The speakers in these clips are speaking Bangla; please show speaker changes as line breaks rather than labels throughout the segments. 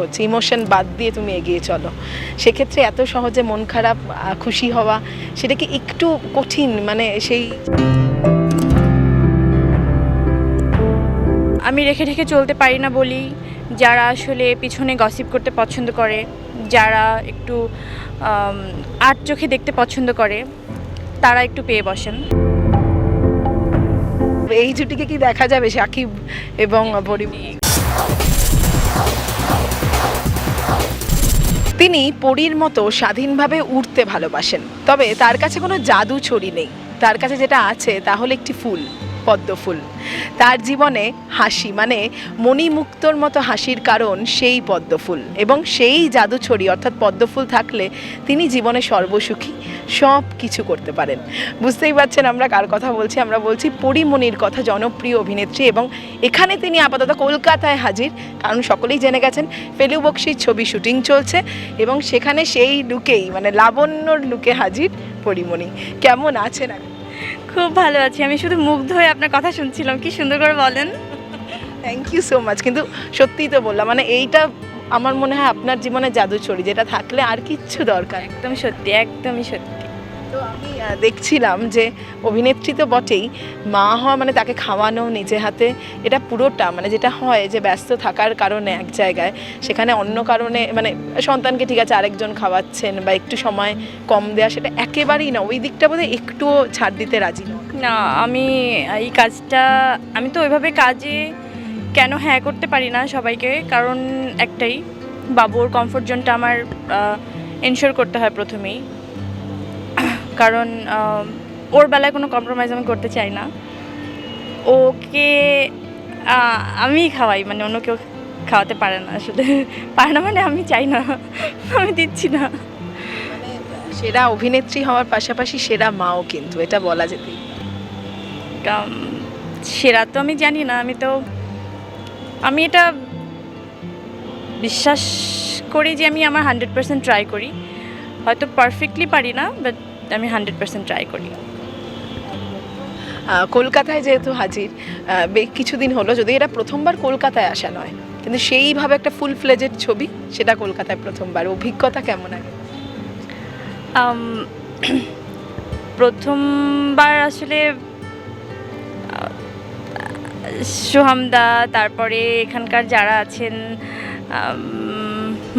হচ্ছে ইমোশন বাদ দিয়ে তুমি এগিয়ে চলো, সেক্ষেত্রে এত সহজে মন খারাপ খুশি হওয়া সেটা কি একটু কঠিন? মানে সেই
আমি রেখে ঢেকে চলতে পারি না বলি যারা আসলে পিছনে গসিপ করতে পছন্দ করে, যারা একটু আট চোখে দেখতে পছন্দ করে, তারা একটু পেয়ে বসেন।
এই জুটিকে কি দেখা যাবে সাকিব এবং পরিমণি? তিনি পরীর মতো স্বাধীনভাবে উড়তে ভালোবাসেন, তবে তার কাছে কোনো জাদু ছড়ি নেই। তার কাছে যেটা আছে তা হলো একটি ফুল, পদ্ম ফুল। তার জীবনে হাসি মানে মণিমুক্তর মতো হাসির কারণ সেই পদ্ম ফুল, এবং সেই জাদু ছড়ি অর্থাৎ পদ্ম ফুল থাকলে তিনি জীবনে সর্বসুখী, সব কিছু করতে পারেন। বুঝতেই পারছেন আমরা কার কথা বলছি। আমরা বলছি পরিমণির কথা, জনপ্রিয় অভিনেত্রী, এবং এখানে তিনি আপাতত কলকাতায় হাজির, কারণ সকলেই জেনে গেছেন ফেলু বকশির ছবি শুটিং চলছে এবং সেখানে সেই লুকেই মানে লাবণ্যর লুকে হাজির পরিমণি। কেমন আছেন?
খুব ভালো আছি, আমি শুধু মুগ্ধ হয়ে আপনার কথা শুনছিলাম, কি সুন্দর করে বলেন।
Thank you so much. কিন্তু সত্যিই তো বললাম, মানে এইটা আমার মনে হয় আপনার জীবনে জাদু ছড়ি, যেটা থাকলে আর কিচ্ছু দরকার।
একদম সত্যি, একদমই সত্যি।
তো আমি দেখছিলাম যে অভিনেত্রী তো বটেই, মা হওয়া মানে তাকে খাওয়ানো নিজে হাতে, এটা পুরোটা মানে যেটা হয় যে ব্যস্ত থাকার কারণে এক জায়গায়, সেখানে অন্য কারণে মানে সন্তানকে ঠিক আছে আরেকজন খাওয়াচ্ছেন বা একটু সময় কম দেওয়া, সেটা একেবারেই না, ওই দিকটা বোধহয় একটুও ছাড় দিতে রাজি না।
না, আমি এই কাজটা আমি তো ওইভাবে কাজে কেন হ্যাঁ করতে পারি না সবাইকে, কারণ একটাই, বাবুর কমফোর্ট জোনটা আমার এনশিওর করতে হয় প্রথমেই, কারণ ওর বেলায় কোনো কম্প্রোমাইজ আমি করতে চাই না। ওকে আমি খাওয়াই, মানে অন্য কেউ খাওয়াতে পারে না, আসলে পারে না মানে আমি চাই না, আমি দিচ্ছি না।
মানে সেরা অভিনেত্রী হওয়ার পাশাপাশি সেরা মাও, কিন্তু এটা বলা যেতেই।
সেরা তো আমি জানি না, আমি এটা বিশ্বাস করি যে আমি আমার 100% ট্রাই করি, হয়তো পারফেক্টলি পারি না, বাট আমি 100% ট্রাই করি।
কলকাতায় যেহেতু হাজির, কিছুদিন হলো, যদি এটা প্রথমবার কলকাতায় আসা নয়, কিন্তু সেইভাবে একটা ফুল ফ্লেজেড ছবি, সেটা কলকাতায় প্রথমবার। অভিজ্ঞতা কেমন আগে?
প্রথমবার আসলে সোহামদা, তারপরে এখানকার যারা আছেন,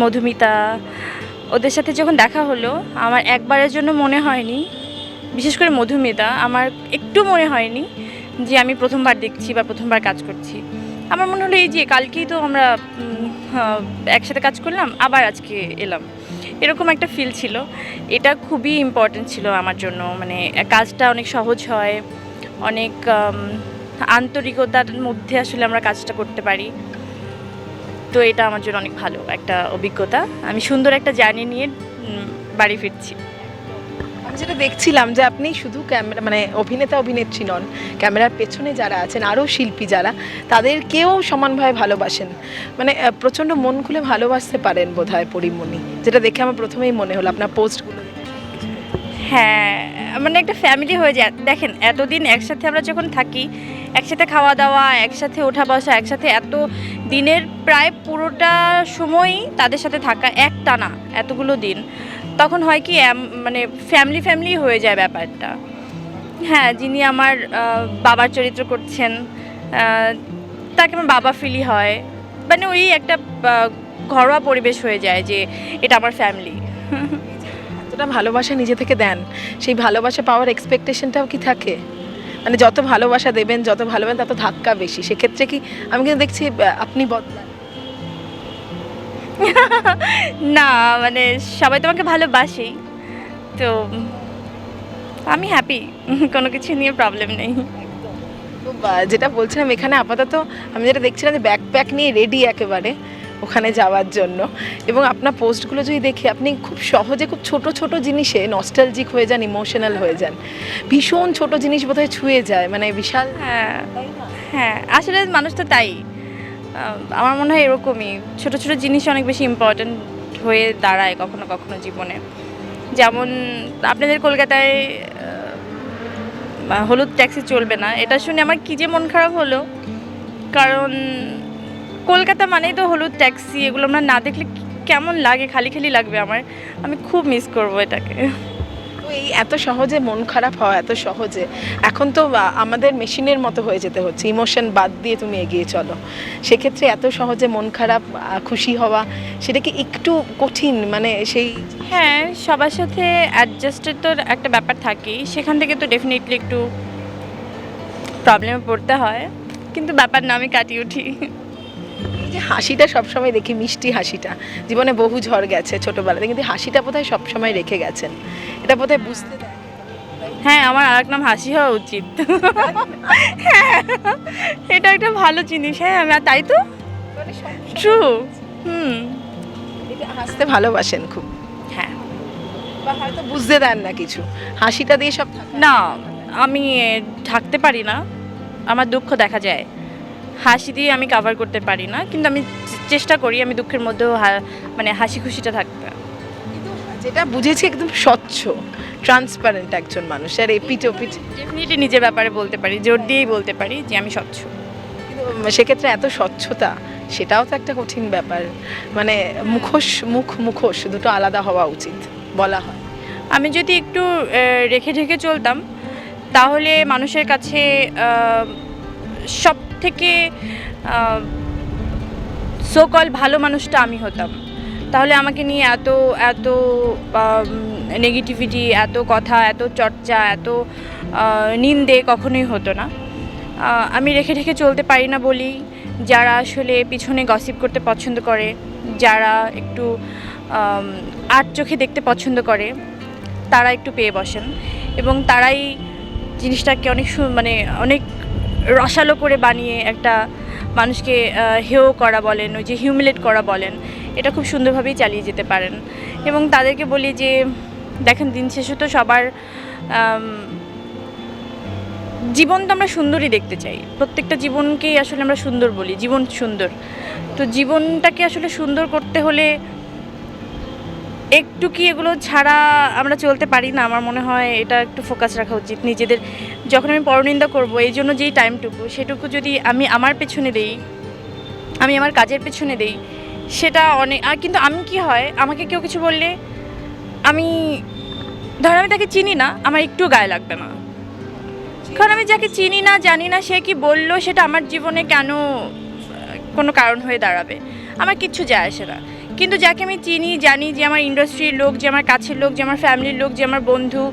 মধুমিতা, ওদের সাথে যখন দেখা হলো আমার একবারের জন্য মনে হয়নি, বিশেষ করে মধুমিতা, আমার একটু মনে হয়নি যে আমি প্রথমবার দেখছি বা প্রথমবার কাজ করছি। আমার মনে হলো এই যে কালকেই তো আমরা একসাথে কাজ করলাম, আবার আজকে এলাম, এরকম একটা ফিল ছিল। এটা খুবই ইম্পর্টেন্ট ছিল আমার জন্য, মানে কাজটা অনেক সহজ হয়, অনেক আন্তরিকতার মধ্যে আসলে আমরা কাজটা করতে পারি। তো এটা আমার জন্য অনেক ভালো একটা অভিজ্ঞতা। আমি সুন্দর একটা জার্নি নিয়ে বাড়ি ফিরছি।
আমি যেটা দেখছিলাম যে আপনি শুধু ক্যামেরা মানে অভিনেত্রী নন, ক্যামেরার পেছনে যারা আছেন আরও শিল্পী যারা, তাদেরকেও সমানভাবে ভালোবাসেন, মানে প্রচণ্ড মন খুলে ভালোবাসতে পারেন বোধহয় পরিমণি, যেটা দেখে আমার প্রথমেই মনে হলো আপনার পোস্টগুলো।
হ্যাঁ, মানে একটা ফ্যামিলি হয়ে যায়। দেখেন, এতদিন একসাথে আমরা যখন থাকি, একসাথে খাওয়া দাওয়া, একসাথে ওঠা বসা, একসাথে এত দিনের প্রায় পুরোটা সময়ই তাদের সাথে থাকা একটানা এতগুলো দিন, তখন হয় কি মানে ফ্যামিলি হয়ে যায় ব্যাপারটা। হ্যাঁ, যিনি আমার বাবার চরিত্র করছেন, তাকে আমার বাবা ফিলই হয়, মানে ওই একটা ঘরোয়া পরিবেশ হয়ে যায় যে এটা আমার ফ্যামিলি।
এতটা ভালোবাসা নিজে থেকে দেন, সেই ভালোবাসা পাওয়ার এক্সপেকটেশনটাও কি থাকে? মানে যত ভালোবাসা দেবেন, যত ভালোবাসেন, তত ধাক্কা বেশি। সেক্ষেত্রে কি আমি কিন্তু দেখছি আপনি বদলান
না, মানে সবাই তোমাকে ভালোবাসেই, তো আমি হ্যাপি, কোনো কিছু নিয়ে প্রবলেম নেই।
তো যেটা বলছিলাম, এখানে আপাতত আমি যেটা দেখছিলাম যে ব্যাকপ্যাক নিয়ে রেডি একেবারে ওখানে যাওয়ার জন্য, এবং আপনার পোস্টগুলো যদি দেখি, আপনি খুব সহজে খুব ছোট ছোট জিনিসে নস্টালজিক হয়ে যান, ইমোশনাল হয়ে যান, ভীষণ ছোট জিনিস বোধহয় ছুঁয়ে যায়, মানে বিশাল।
হ্যাঁ হ্যাঁ, আসলে মানুষ তো তাই, আমার মনে হয় এরকমই, ছোট ছোট জিনিস অনেক বেশি ইম্পর্ট্যান্ট হয়ে দাঁড়ায় কখনো কখনো জীবনে। যেমন আপনাদের কলকাতায় হলুদ ট্যাক্সি চলবে না, এটা শুনে আমার কী যে মন খারাপ হলো, কারণ কলকাতা মানেই তো হলুদ ট্যাক্সি, এগুলো আমরা না দেখলে কেমন লাগে, খালি খালি লাগবে আমার। আমি খুব মিস করবো এটাকে।
তো এই এত সহজে মন খারাপ হওয়া, এত সহজে এখন তো আমাদের মেশিনের মতো হয়ে যেতে হচ্ছে, ইমোশন বাদ দিয়ে তুমি এগিয়ে চলো, সেক্ষেত্রে এত সহজে মন খারাপ খুশি হওয়া সেটা কি একটু কঠিন? মানে সেই
হ্যাঁ, সবার সাথে অ্যাডজাস্টের তো একটা ব্যাপার থাকেই, সেখান থেকে তো ডেফিনেটলি একটু প্রবলেমে পড়তে হয়, কিন্তু ব্যাপার না, আমি কাটিয়ে উঠি।
এই যে হাসিটা সবসময় দেখি, মিষ্টি হাসিটা, জীবনে বহু ঝড় গেছে ছোটবেলাতে, কিন্তু হাসিটা বোধহয় সবসময় রেখে গেছেন, এটা বোধহয় বুঝতে দেয়।
হ্যাঁ, আমার আর এক নাম হাসি হওয়া উচিত। হ্যাঁ, এটা একটা ভালো জিনিস। হ্যাঁ, আমি তাই তো, ট্রু।
হাসতে ভালোবাসেন খুব,
হ্যাঁ।
বা হয়তো বুঝতে দেন না কিছু, হাসিটা দিয়ে সব
না, আমি ঢাকতে পারি না, আমার দুঃখ দেখা যায়, হাসি দিয়ে আমি কভার করতে পারি না, কিন্তু আমি চেষ্টা করি আমি দুঃখের মধ্যেও মানে হাসি খুশিটা থাকতে।
যেটা বুঝেছি একদম স্বচ্ছ ট্রান্সপারেন্ট একজন মানুষ, আর এপিট ওপিট
ডেফিনেটলি নিজের ব্যাপারে বলতে পারি, জোর দিয়েই বলতে পারি যে আমি স্বচ্ছ।
সেক্ষেত্রে এত স্বচ্ছতা, সেটাও তো একটা কঠিন ব্যাপার, মানে মুখোশ দুটো আলাদা হওয়া উচিত বলা হয়।
আমি যদি একটু রেখে ঢেকে চলতাম তাহলে মানুষের কাছে সব থেকে সোকল ভালো মানুষটা আমি হতাম, তাহলে আমাকে নিয়ে এত এত নেগেটিভিটি, এত কথা, এত চর্চা, এত নিন্দে কখনোই হতো না। আমি রেখে ঢেকে চলতে পারি না বলি যারা আসলে পিছনে গসিপ করতে পছন্দ করে, যারা একটু আট চোখে দেখতে পছন্দ করে, তারা একটু পেয়ে বসেন এবং তারাই জিনিসটাকে অনেক মানে অনেক রসালো করে বানিয়ে একটা মানুষকে হেয় করা বলেন, ওই যে হিউমিলেট করা বলেন, এটা খুব সুন্দরভাবেই চালিয়ে যেতে পারেন। এবং তাদেরকে বলি যে দেখেন, দিন শেষে তো সবার জীবন তো আমরা সুন্দরই দেখতে চাই, প্রত্যেকটা জীবনকেই আসলে আমরা সুন্দর বলি, জীবন সুন্দর। তো জীবনটাকে আসলে সুন্দর করতে হলে একটু কি এগুলো ছাড়া আমরা চলতে পারি না? আমার মনে হয় এটা একটু ফোকাস রাখা উচিত নিজেদের। যখন আমি পরনিন্দা করব, এই জন্য যেই টাইমটুকু, সেটুকু যদি আমি আমার পেছনে দেই, আমি আমার কাজের পেছনে দেই, সেটা অনেক। আর কিন্তু আমি কি হয়, আমাকে কেউ কিছু বললে, আমি ধর আমি তাকে চিনি না, আমার একটু গায়ে লাগবে না, কারণ আমি যাকে চিনি না, জানি না, সে কি বললো সেটা আমার জীবনে কেন কোনো কারণ হয়ে দাঁড়াবে, আমার কিচ্ছু যায় আসে না। কিন্তু যাকে আমি চিনি, জানি, যে আমার ইন্ডাস্ট্রির লোক, যে আমার কাছের লোক, যে আমার ফ্যামিলির লোক, যে আমার বন্ধু,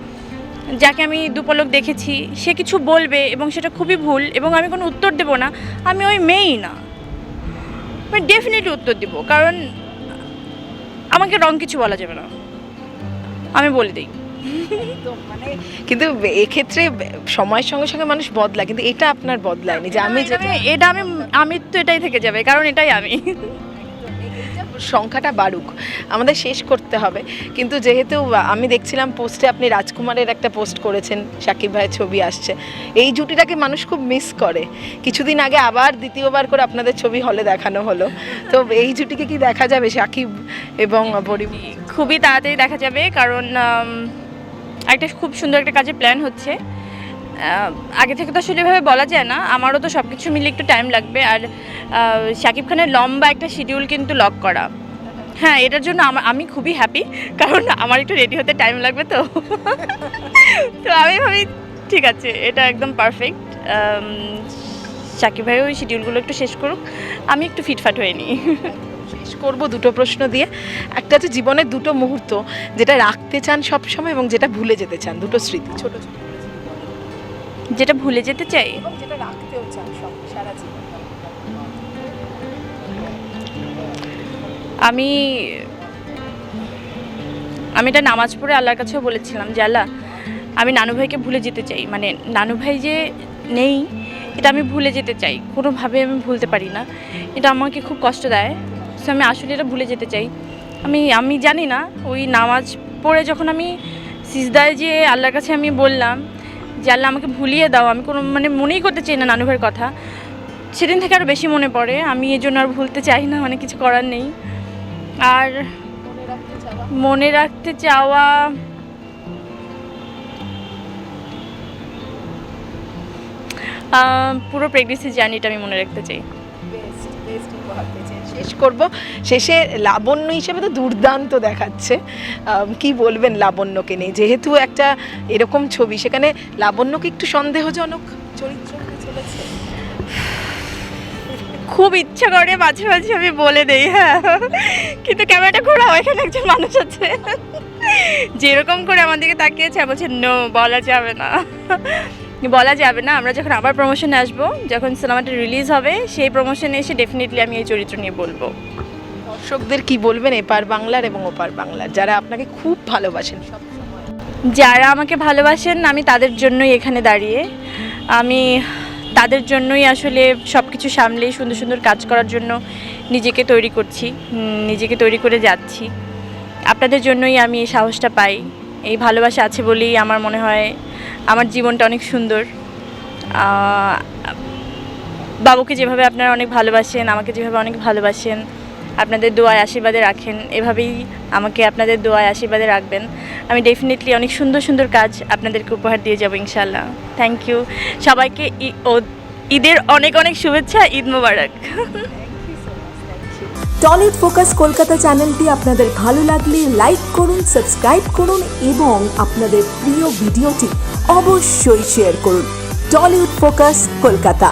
যাকে আমি দুপলক দেখেছি, সে কিছু বলবে এবং সেটা খুবই ভুল এবং আমি কোনো উত্তর দেবো না, আমি ওই মেয়েই না, আমি ডেফিনেটলি উত্তর দিব, কারণ আমাকে রং কিছু বলা যাবে না, আমি বলে দিই।
মানে কিন্তু এক্ষেত্রে সময়ের সঙ্গে সঙ্গে মানুষ বদলায়, কিন্তু এটা আপনার বদলায়নি, যে আমি
এটা আমি তো এটাই থেকে যাবে, কারণ এটাই আমি।
সংখ্যাটা বাড়ুক, আমাদের শেষ করতে হবে। কিন্তু যেহেতু আমি দেখছিলাম পোস্টে আপনি রাজকুমারের একটা পোস্ট করেছেন, শাকিব ভাইয়ের ছবি আসছে, এই জুটিটাকে মানুষ খুব মিস করে। কিছুদিন আগে আবার দ্বিতীয়বার করে আপনাদের ছবি হলে দেখানো হলো, তো এই জুটিকে কি দেখা যাবে, শাকিব এবং পরিমণি?
খুবই তাড়াতাড়ি দেখা যাবে, কারণ একটা খুব সুন্দর একটা কাজের প্ল্যান হচ্ছে। আগে থেকে তো আসলে এভাবে বলা যায় না, আমারও তো সব কিছু মিলে একটু টাইম লাগবে। আর শাকিব খানের লম্বা একটা শিডিউল কিন্তু লক করা। হ্যাঁ, এটার জন্য আমি খুবই হ্যাপি, কারণ আমার একটু রেডি হতে টাইম লাগবে, তো তো আমি ভাবি ঠিক আছে, এটা একদম পারফেক্ট। শাকিব ভাই ওই শিডিউলগুলো একটু শেষ করুক, আমি একটু ফিটফাট হয়ে নিই।
শেষ করব দুটো প্রশ্ন দিয়ে। একটা হচ্ছে জীবনের দুটো মুহূর্ত যেটা রাখতে চান সবসময় এবং যেটা ভুলে যেতে চান, দুটো স্মৃতি, ছোট ছোট
যেটা ভুলে যেতে চাই,
এবং যেটা রাখতেও চান সব সারা জীবন।
আমি এটা নামাজ পড়ে আল্লাহর কাছেও বলেছিলাম যে আল্লাহ, আমি নানু ভাইকে ভুলে যেতে চাই, মানে নানু ভাই যে নেই এটা আমি ভুলে যেতে চাই, কোনোভাবে আমি ভুলতে পারি না, এটা আমাকে খুব কষ্ট দেয়, সো আমি আসলে এটা ভুলে যেতে চাই। আমি জানি না, ওই নামাজ পড়ে যখন আমি সিজদায় যে আল্লাহর কাছে আমি বললাম যে আল্লাহ আমাকে ভুলিয়ে দাও, আমি কোনো মানে মনেই করতে চাই না নানু ভাইয়ের কথা, সেদিন থেকে আরও বেশি মনে পড়ে। আমি এই জন্য আর ভুলতে চাই না, মানে কিছু করার নেই। আর মনে রাখতে চাওয়া, পুরো প্রেগনেন্সি জার্নিটা আমি মনে রাখতে চাই।
বেস্ট উপহার পেয়েছেন। শেষ করব, শেষে লাবণ্য হিসেবে তো দুর্দান্ত দেখাচ্ছে, কি বলবেন লাবণ্যকে নিয়ে? যেহেতু একটা এরকম ছবি, সেখানে লাবণ্যকে একটু সন্দেহজনক চরিত্র হতে চলেছে।
খুব ইচ্ছা করে মাঝে মাঝে আমি বলে দেই, হ্যাঁ, কিন্তু ক্যামেরাটা ঘোরাও, এখানে একজন মানুষ আছে যেরকম করে আমার দিকে তাকিয়েছে, বলছে নো, বলা যাবে না, বলা যাবে না। আমরা যখন আবার প্রমোশনে আসবো, যখন সিনেমাটা রিলিজ হবে, সেই প্রমোশনে এসে ডেফিনেটলি আমি এই চরিত্র নিয়ে বলবো।
দর্শকদের কি বলবেন এপার বাংলার এবং ওপার বাংলার, যারা আপনাকে খুব ভালোবাসেন সব?
যারা আমাকে ভালোবাসেন, আমি তাদের জন্যই এখানে দাঁড়িয়ে, আমি তাদের জন্যই আসলে সব কিছু সামলে সুন্দর সুন্দর কাজ করার জন্য নিজেকে তৈরি করছি, নিজেকে তৈরি করে যাচ্ছি। আপনাদের জন্যই আমি এই সাহসটা পাই, এই ভালোবাসা আছে বলেই আমার মনে হয় আমার জীবনটা অনেক সুন্দর। বাবুকে যেভাবে আপনারা অনেক ভালোবাসেন, আমাকে যেভাবে অনেক ভালোবাসেন, আপনাদের দোয়ায় আশীর্বাদে রাখেন, এভাবেই আমাকে আপনাদের দোয়ায় আশীর্বাদে রাখবেন। আমি ডেফিনেটলি অনেক সুন্দর সুন্দর কাজ আপনাদেরকে উপহার দিয়ে যাব ইনশাল্লাহ। থ্যাংক ইউ সবাইকে, ঈদের অনেক অনেক শুভেচ্ছা, ঈদ মোবারক।
টলিউড ফোকাস কলকাতা চ্যানেলটি আপনাদের ভালো লাগলে লাইক করুন, সাবস্ক্রাইব করুন এবং আপনাদের প্রিয় ভিডিওটি অবশ্যই শেয়ার করুন। Tollywood focus Kolkata.